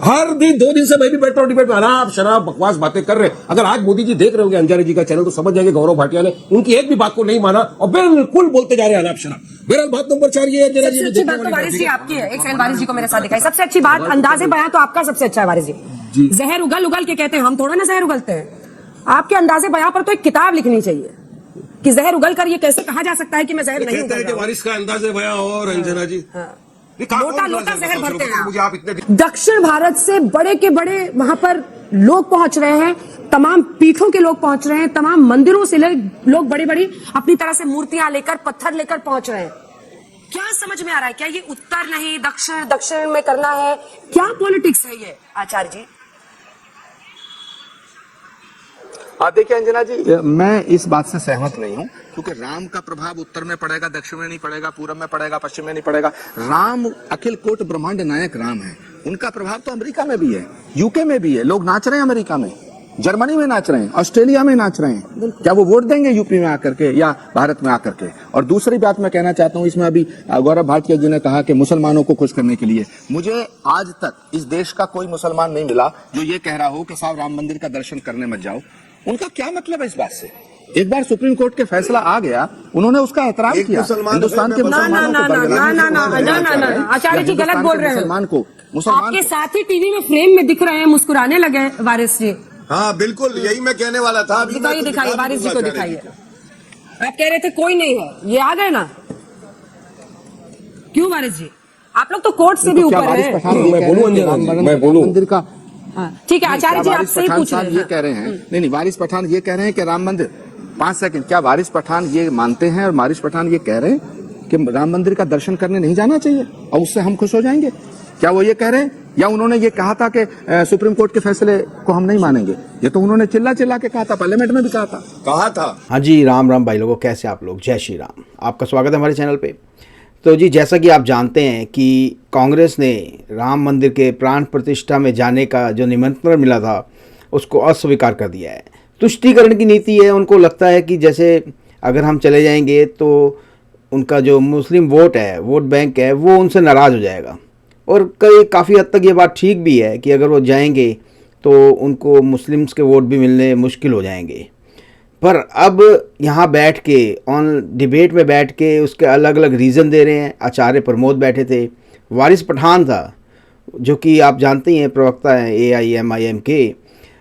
हर दिन 2 दिन से मैं भी बैठ रहा हूँ डिबेट में, अनाप शराब बकवास बातें कर रहे हैं। अगर आज मोदी जी देख रहे होंगे अंजारी जी का चैनल तो समझ जाएंगे गौरव भाटिया ने उनकी एक भी बात को नहीं माना और बिल्कुल बोलते जा रहे हैं अनाप शराब। मेरा बात नंबर 4 ये अंजना जी, सबसे अच्छी बात तो वारिस जी आपकी है। एक सेकंड, वारिस जी को मेरे साथ दिखाई। सबसे अच्छी बात अंदाजे बयां तो आपका सबसे अच्छा है वारिस जी। जहर उगल उगल के कहते हैं, हम थोड़ा ना जहर उगलते हैं। आपके अंदाजे बयां पर तो एक किताब लिखनी चाहिए कि जहर उगल कर ये कैसे कहा जा सकता है कि मैं जहर नहीं उगल रहा हूं। वारिस का अंदाजे बयां और अंजना जी लोटा लोटा जहर भरते हैं। दक्षिण भारत से बड़े के बड़े वहां पर लोग पहुंच रहे हैं, तमाम पीठों के लोग पहुंच रहे हैं, तमाम मंदिरों से लोग बड़ी बड़ी अपनी तरह से मूर्तियां लेकर पत्थर लेकर पहुंच रहे हैं। क्या समझ में आ रहा है? क्या ये उत्तर नहीं दक्षिण दक्षिण में करना है? क्या पॉलिटिक्स है ये आचार्य जी? देखिए अंजना जी, मैं इस बात से सहमत नहीं हूं क्योंकि राम का प्रभाव उत्तर में पड़ेगा, दक्षिण में नहीं पड़ेगा, पूरब में पड़ेगा, पश्चिम में नहीं पड़ेगा। राम अखिल कोट ब्रह्मांड नायक राम है। उनका प्रभाव तो अमेरिका में भी है, यूके में भी है। लोग नाच रहे हैं अमेरिका में, जर्मनी में नाच रहे हैं, ऑस्ट्रेलिया में नाच रहे हैं। क्या वो वोट देंगे यूपी में आकर के या भारत में आकर के? और दूसरी बात मैं कहना चाहता हूं, इसमें अभी गौरव भाटिया जी ने कहा कि मुसलमानों को खुश करने के लिए, मुझे आज तक इस देश का कोई मुसलमान नहीं मिला जो ये कह रहा हो कि साहब राम मंदिर का दर्शन करने मत जाओ। उनका क्या मतलब है इस बात से? एक बार सुप्रीम कोर्ट के फैसला आ गया, उन्होंने उसका एहतराम किया। हिंदुस्तान के आचार्य जी गलत बोल रहे हैं। आपके साथी टीवी में फ्रेम में दिख रहे हैं, मुस्कुराने लगे वारिस जी। हाँ बिल्कुल, यही मैं कहने वाला था। दिखाइए वारिस जी को दिखाइए। आप कह रहे थे कोई नहीं है, ये आ गए ना। क्यों वारिस जी? आप लोग तो कोर्ट से भी ऊपर हैं। मैं बोलूं मंदिर का ठीक है आचार्य जी, आप सही पूछ रहे हैं। ये कह रहे हैं, नहीं वारिस पठान ये कह रहे हैं कि राम मंदिर, 5 सेकंड, क्या वारिस पठान ये मानते हैं और वारिस पठान ये कह रहे हैं कि राम मंदिर का दर्शन करने नहीं जाना चाहिए और उससे हम खुश हो जाएंगे? क्या वो ये कह रहे हैं? या उन्होंने ये कहा था कि सुप्रीम कोर्ट के फैसले को हम नहीं मानेंगे? ये तो उन्होंने चिल्ला चिल्ला के कहा था, पार्लियामेंट में भी कहा था। हाँ जी, राम राम भाई लोगों, कैसे आप लोग? जय श्री राम। आपका स्वागत है हमारे चैनल पे। तो जी, जैसा कि आप जानते हैं कि कांग्रेस ने राम मंदिर के प्राण प्रतिष्ठा में जाने का जो निमंत्रण मिला था उसको अस्वीकार कर दिया है। तुष्टीकरण की नीति है। उनको लगता है कि जैसे अगर हम चले जाएंगे तो उनका जो मुस्लिम वोट है, वोट बैंक है, वो उनसे नाराज़ हो जाएगा। और काफ़ी हद तक ये बात ठीक भी है कि अगर वो जाएंगे तो उनको मुस्लिम्स के वोट भी मिलने मुश्किल हो जाएंगे। पर अब यहाँ बैठ के ऑन डिबेट में बैठ के उसके अलग अलग रीज़न दे रहे हैं। आचार्य प्रमोद बैठे थे, वारिस पठान था जो कि आप जानते ही हैं प्रवक्ता हैं AIMIM के,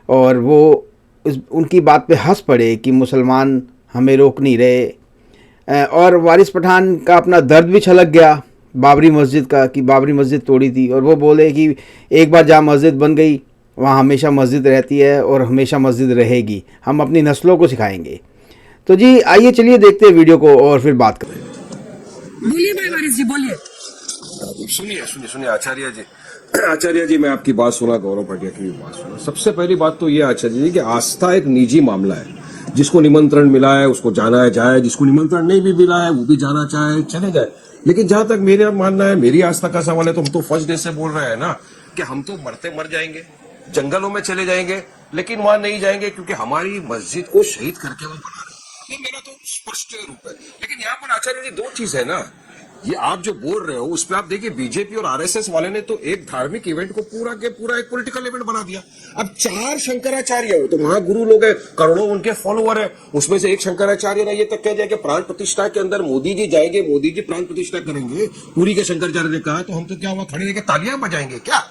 और वो उनकी बात पे हंस पड़े कि मुसलमान हमें रोक नहीं रहे। और वारिस पठान का अपना दर्द भी छलक गया बाबरी मस्जिद का, कि बाबरी मस्जिद तोड़ी थी, और वो बोले कि एक बार जहाँ मस्जिद बन गई वहाँ हमेशा मस्जिद रहती है और हमेशा मस्जिद रहेगी। हम अपनी नस्लों को सिखाएंगे। तो जी आइए चलिए देखते हैं वीडियो को और फिर बात करें। बोलिए भाई वारिस जी, बोलिए। सुनिए आचार्य जी, मैं आपकी बात सुना, गौरव भाटिया की भी बात सुना। सबसे पहली बात तो ये आचार्य जी कि आस्था एक निजी मामला है। जिसको निमंत्रण मिला है उसको जाना है जाए, जिसको निमंत्रण नहीं भी मिला है वो भी जाना चाहे चले जाए। लेकिन जहां तक मेरा मानना है, मेरी आस्था का सवाल है, तो हम तो फर्स्ट डे से बोल रहे हैं ना कि हम तो मरते मर जाएंगे, जंगलों में चले जाएंगे, लेकिन वहां नहीं जाएंगे क्योंकि हमारी मस्जिद को शहीद करके वो बना रहे हैं। ये मेरा तो स्पष्ट रूप है। लेकिन यहाँ पर आचार्य जी 2 चीज है ना, ये आप जो बोल रहे हो उस पर आप देखिए, बीजेपी और RSS वाले ने तो एक धार्मिक इवेंट को पूरा के पूरा एक पॉलिटिकल इवेंट बना दिया। अब 4 शंकराचार्य हो तो महागुरु लोग हैं, करोड़ों उनके फॉलोअर है, उसमें से एक शंकराचार्य ने ये तक कह दिया कि प्राण प्रतिष्ठा के अंदर मोदी जी जाएंगे, मोदी जी प्राण प्रतिष्ठा करेंगे। पूरी के शंकराचार्य ने कहा, तो हम तो क्या वहां खड़े रहकर तालियां बजाएंगे क्या?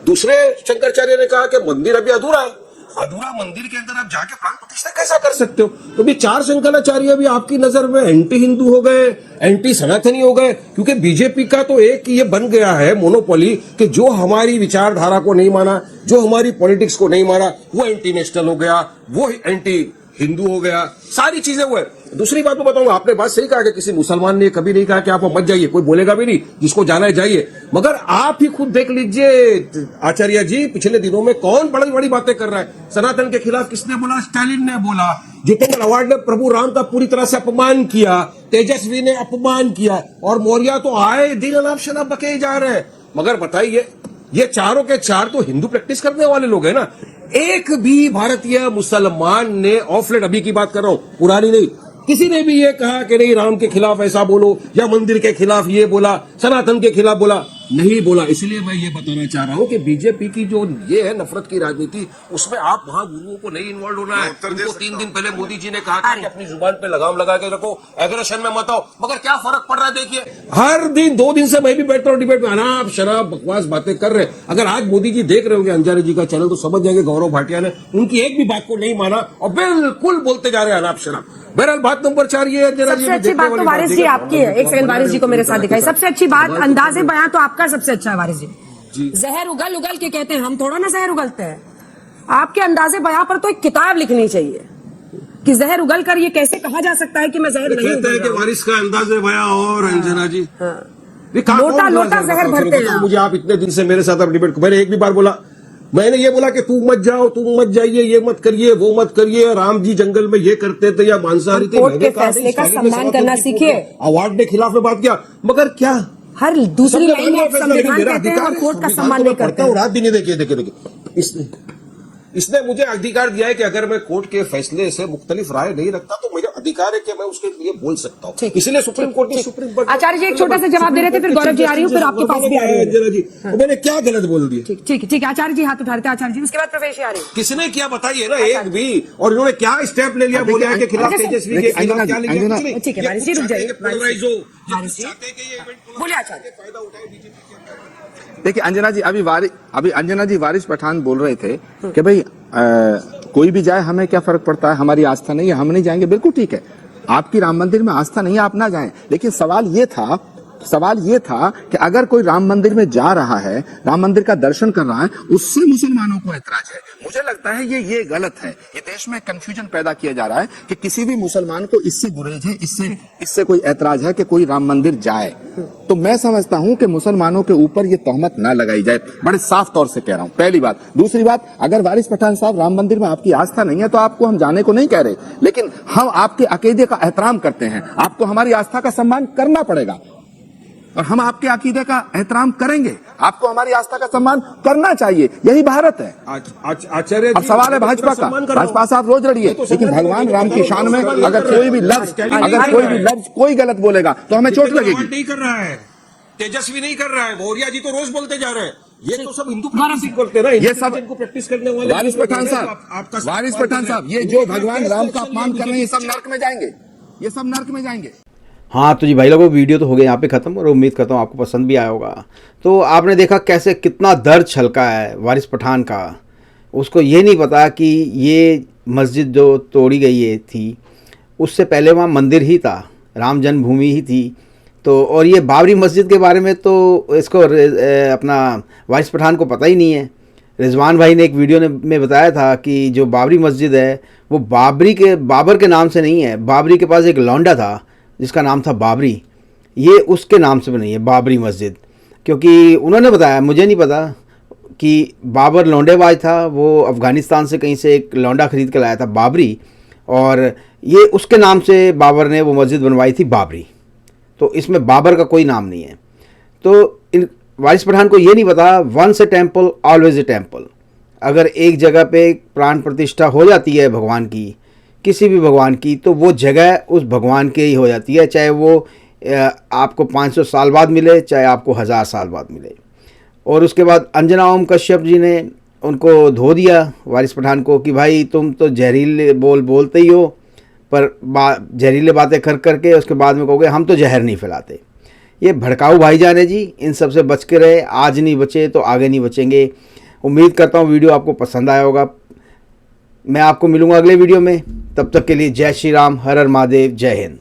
दूसरे शंकराचार्य ने कहा कि मंदिर अभी अधूरा है, अधूरा मंदिर के अंदर आप जाके प्राण प्रतिष्ठा कैसा कर सकते हो? तो भी 4 शंकराचार्य भी आपकी नजर में एंटी हिंदू हो गए, एंटी सनातनी हो गए, क्योंकि बीजेपी का तो एक ये बन गया है मोनोपोली कि जो हमारी विचारधारा को नहीं माना, जो हमारी पॉलिटिक्स को नहीं माना, वो एंटी नेशनल हो गया, वो एंटी हिंदू हो गया, सारी चीजें वो है। दूसरी बात मैं बताऊंगा, आपने बात सही कहा कि किसी मुसलमान ने कभी नहीं कहा कि आप मत जाइए, कोई बोलेगा भी नहीं, जिसको जाना है जाइए। मगर आप ही खुद देख लीजिए आचार्य जी, पिछले दिनों में कौन बड़ी बड़ी बातें कर रहा है। सनातन के खिलाफ किसने बोला? स्टालिन ने बोला। जितेंद्र आवाड ने प्रभु राम का पूरी तरह से अपमान किया, तेजस्वी ने अपमान किया, और मौर्य तो आए दिन अनाप शनाप बके जा रहे हैं। मगर बताइए, ये चारों के चार तो हिंदू प्रैक्टिस करने वाले लोग हैं ना। एक भी भारतीय मुसलमान ने, ऑफ लेट अभी की बात कर रहा हूं, पुरानी नहीं, किसी ने भी ये कहा कि नहीं राम के खिलाफ ऐसा बोलो, या मंदिर के खिलाफ ये बोला, सनातन के खिलाफ बोला। नहीं बोला। इसलिए मैं ये बताना चाह रहा हूँ कि बीजेपी की जो ये है नफरत की राजनीति, उसमें आप वहाँ गुरुओं को नहीं इन्वॉल्व होना है। उनको 3 दिन पहले मोदी जी ने कहा था कि अपनी जुबान पे लगाम लगा के रखो, एग्रेशन में मत आओ, मगर क्या फर्क पड़ रहा है देखिए। हर दिन 2 दिन से मैं भी बैठता हूँ डिबेट में, अनाप शराब बकवास बातें कर रहे हैं। अगर आज मोदी जी देख रहे होंगे अंजारी जी का चैनल तो समझ जाएंगे गौरव भाटिया ने उनकी एक भी बात को नहीं माना और बिल्कुल बोलते जा रहे हैं अनाप शराब। बहरहाल बात नंबर 4 ये है, सबसे अच्छी बात तो वारिस जी आपकी है। एक सेकंड वारिस जी को मेरे साथ दिखाई। सबसे अच्छी बात अंदाजे बयां तो आपका सबसे अच्छा है वारिस जी। जहर उगल उगल के कहते हैं, हम थोड़ा ना जहर उगलते हैं। आपके अंदाजे बयां पर तो एक किताब लिखनी चाहिए कि जहर उगल कर ये कैसे कहा जा सकता है कि मैं जहर नहीं कहते हैं कि वारिस का अंदाजे बयां और अंजना जी लोटा लोटा जहर भरते हैं। मुझे आप इतने दिन से मेरे साथ आप डिबेट, मैंने एक भी बार बोला, मैंने ये बोला कि तू मत जाओ, तू मत जाइए, ये मत करिए, वो मत करिए, राम जी जंगल में ये करते थे या मांसाहारी थे। कोर्ट के फैसले का सम्मान करना सीखिए। अवार्ड के खिलाफ में बात किया, मगर क्या हर दूसरी लाइन में संविधान कहते हैं और कोर्ट का सम्मान नहीं करते हैं। रात भी नहीं देखिए इसने मुझे अधिकार दिया है कि अगर मैं कोर्ट के फैसले से मुख्तलिफ राय नहीं रखता तो मेरा अधिकार है कि मैं उसके लिए बोल सकता हूँ। इसलिए सुप्रीम कोर्ट ने आचार्य जी एक छोटा सा जवाब दे रहे थे, फिर गौरव जी आ रही हूँ, फिर आपके पास भी आ रही अंजना जी। मैंने क्या गलत बोल दिया? ठीक है आचार्य जी हाथ उठा रहे थे। आचार्य जी उसके बाद प्रवेश आ रही हूँ। किसने क्या बताइए ना एक भी, और इन्होंने क्या स्टेप ले लिया बोले के खिलाफ, तेजस्वी के खिलाफ क्या लिया? ठीक है वारिस जी रुक जाइए। बोलिए बोलिए आचार्य। फायदा उठाए बीजेपी। देखिए अंजना जी, अभी अंजना जी वारिस पठान बोल रहे थे कि भाई कोई भी जाए हमें क्या फर्क पड़ता है, हमारी आस्था नहीं है, हम नहीं जाएंगे। बिल्कुल ठीक है, आपकी राम मंदिर में आस्था नहीं है, आप ना जाएं। लेकिन सवाल ये था कि अगर कोई राम मंदिर में जा रहा है, राम मंदिर का दर्शन कर रहा है, उससे मुसलमानों को ऐतराज है। मुझे लगता है ये गलत है। ये देश में कंफ्यूजन पैदा किया जा रहा है कि किसी भी मुसलमान को इससे गुरेज है, इससे कोई ऐतराज है कि कोई राम मंदिर जाए। तो मैं समझता हूं कि मुसलमानों के ऊपर ये तहमत ना लगाई जाए, बड़े साफ तौर से कह रहा हूं, पहली बात। दूसरी बात, अगर वारिस पठान साहब राम मंदिर में आपकी आस्था नहीं है तो आपको हम जाने को नहीं कह रहे, लेकिन हम आपके अकीदे का एहतराम करते हैं। आपको हमारी आस्था का सम्मान करना पड़ेगा और हम आपके अकीदे का एहतराम करेंगे। आपको हमारी आस्था का सम्मान करना चाहिए, यही भारत है। आचार्य अब सवाल है भाजपा का। भाजपा साहब रोज लड़िए, लेकिन भगवान राम की शान में अगर कोई भी लफ्ज कोई गलत बोलेगा तो हमें चोट लगेगी। नहीं कर रहा है, तेजस्वी नहीं कर रहा है, मौर्य जी तो रोज बोलते जा रहे हैं। ये तो सब हिंदू करते हैं, ये सब इनको प्रैक्टिस करने वाले। वारिस पठान साहब, ये जो भगवान राम का अपमान कर रहे हैं, ये सब नर्क में जाएंगे, ये सब नर्क में जाएंगे। हाँ तो जी भाई लोगों, वीडियो तो हो गया यहाँ पे ख़त्म और उम्मीद करता हूँ आपको पसंद भी आया होगा। तो आपने देखा कैसे कितना दर्द छलका है वारिस पठान का। उसको ये नहीं पता कि ये मस्जिद जो तोड़ी गई है थी, उससे पहले वहाँ मंदिर ही था, राम जन्मभूमि ही थी। तो और ये बाबरी मस्जिद के बारे में तो इसको अपना वारिस पठान को पता ही नहीं है। रिजवान भाई ने एक वीडियो में बताया था कि जो बाबरी मस्जिद है वो बाबर के नाम से नहीं है। बाबरी के पास एक लौंडा था जिसका नाम था बाबरी, ये उसके नाम से बनी है बाबरी मस्जिद। क्योंकि उन्होंने बताया, मुझे नहीं पता, कि बाबर लौंडेबाज था, वो अफ़गानिस्तान से कहीं से एक लौंडा ख़रीद के लाया था बाबरी, और ये उसके नाम से बाबर ने वो मस्जिद बनवाई थी बाबरी। तो इसमें बाबर का कोई नाम नहीं है। तो इन वारिस पठान को ये नहीं पता, once a temple always a temple. अगर एक जगह पे प्राण प्रतिष्ठा हो जाती है भगवान की, किसी भी भगवान की, तो वो जगह उस भगवान की ही हो जाती है, चाहे वो आपको 500 साल बाद मिले, चाहे आपको 1000 साल बाद मिले। और उसके बाद अंजना ओम कश्यप जी ने उनको धो दिया वारिस पठान को कि भाई तुम तो जहरीले बोलते ही हो, पर जहरीले बातें कर करके उसके बाद में कहोगे हम तो जहर नहीं फैलाते। ये भड़काऊ भाईजान है जी, इन सब से बच के रहे। आज नहीं बचे तो आगे नहीं बचेंगे। उम्मीद करता हूँ वीडियो आपको पसंद आया होगा। मैं आपको मिलूँगा अगले वीडियो में, तब तक के लिए जय श्री राम, हर हर महादेव, जय हिंद।